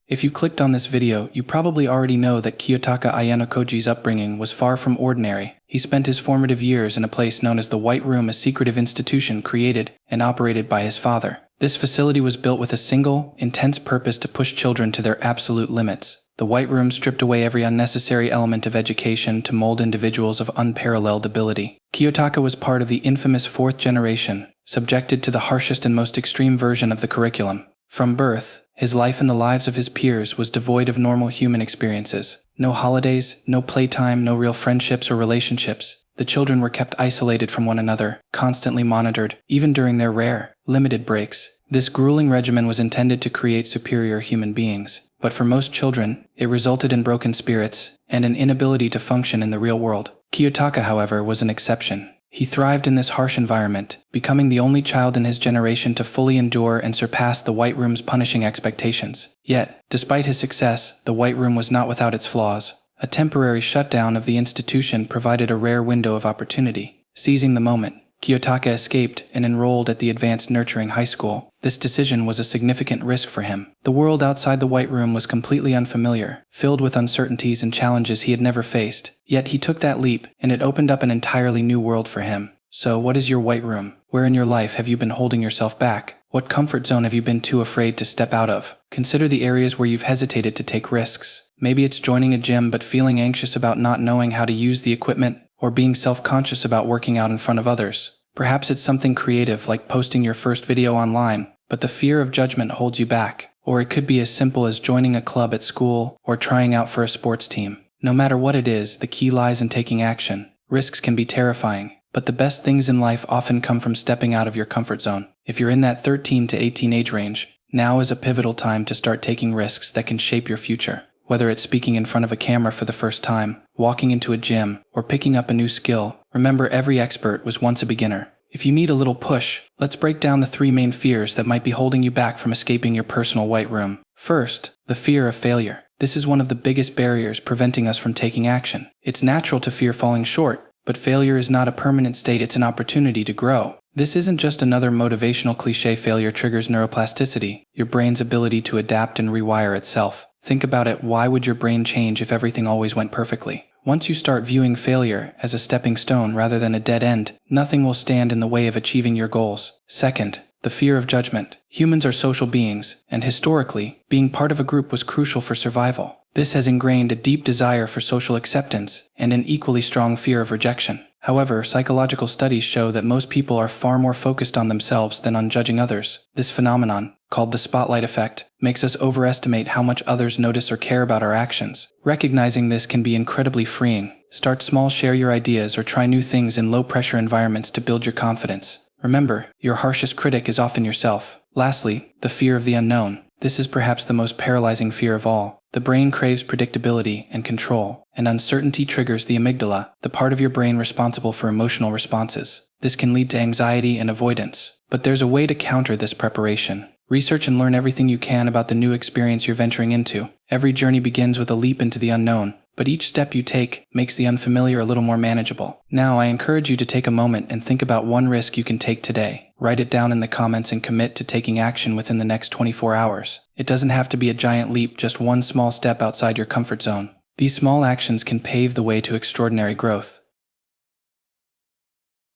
If you clicked on this video, you probably already know that Kiyotaka Ayanokoji's upbringing was far from ordinary. He spent his formative years in a place known as the White Room, a secretive institution created and operated by his father. This facility was built with a single, intense purpose to push children to their absolute limits. The White Room stripped away every unnecessary element of education to mold individuals of unparalleled ability. Kiyotaka was part of the infamous fourth generation, subjected to the harshest and most extreme version of the curriculum. From birth, his life and the lives of his peers was devoid of normal human experiences. No holidays, no playtime, no real friendships or relationships. The children were kept isolated from one another, constantly monitored, even during their rare, limited breaks. This grueling regimen was intended to create superior human beings. But for most children, it resulted in broken spirits and an inability to function in the real world. Kiyotaka, however, was an exception. He thrived in this harsh environment, becoming the only child in his generation to fully endure and surpass the White Room's punishing expectations. Yet, despite his success, the White Room was not without its flaws. A temporary shutdown of the institution provided a rare window of opportunity. Seizing the moment, Kiyotaka escaped and enrolled at the Advanced Nurturing High School. This decision was a significant risk for him. The world outside the White Room was completely unfamiliar, filled with uncertainties and challenges he had never faced. Yet he took that leap, and it opened up an entirely new world for him. So, what is your White Room? Where in your life have you been holding yourself back? What comfort zone have you been too afraid to step out of? Consider the areas where you've hesitated to take risks. Maybe it's joining a gym but feeling anxious about not knowing how to use the equipment, or being self-conscious about working out in front of others. Perhaps it's something creative like posting your first video online, but the fear of judgment holds you back. Or it could be as simple as joining a club at school or trying out for a sports team. No matter what it is, the key lies in taking action. Risks can be terrifying, but the best things in life often come from stepping out of your comfort zone. If you're in that 13 to 18 age range, now is a pivotal time to start taking risks that can shape your future. Whether it's speaking in front of a camera for the first time, walking into a gym, or picking up a new skill, remember every expert was once a beginner. If you need a little push, let's break down the 3 main fears that might be holding you back from escaping your personal White Room. First, the fear of failure. This is one of the biggest barriers preventing us from taking action. It's natural to fear falling short, but failure is not a permanent state, it's an opportunity to grow. This isn't just another motivational cliche. Failure triggers neuroplasticity, your brain's ability to adapt and rewire itself. Think about it, why would your brain change if everything always went perfectly? Once you start viewing failure as a stepping stone rather than a dead end, nothing will stand in the way of achieving your goals. Second, the fear of judgment. Humans are social beings, and historically, being part of a group was crucial for survival. This has ingrained a deep desire for social acceptance and an equally strong fear of rejection. However, psychological studies show that most people are far more focused on themselves than on judging others. This phenomenon, called the spotlight effect, makes us overestimate how much others notice or care about our actions. Recognizing this can be incredibly freeing. Start small, share your ideas, or try new things in low-pressure environments to build your confidence. Remember, your harshest critic is often yourself. Lastly, the fear of the unknown. This is perhaps the most paralyzing fear of all. The brain craves predictability and control, and uncertainty triggers the amygdala, the part of your brain responsible for emotional responses. This can lead to anxiety and avoidance. But there's a way to counter this preparation. Research and learn everything you can about the new experience you're venturing into. Every journey begins with a leap into the unknown, but each step you take makes the unfamiliar a little more manageable. Now, I encourage you to take a moment and think about one risk you can take today. Write it down in the comments and commit to taking action within the next 24 hours. It doesn't have to be a giant leap, just one small step outside your comfort zone. These small actions can pave the way to extraordinary growth.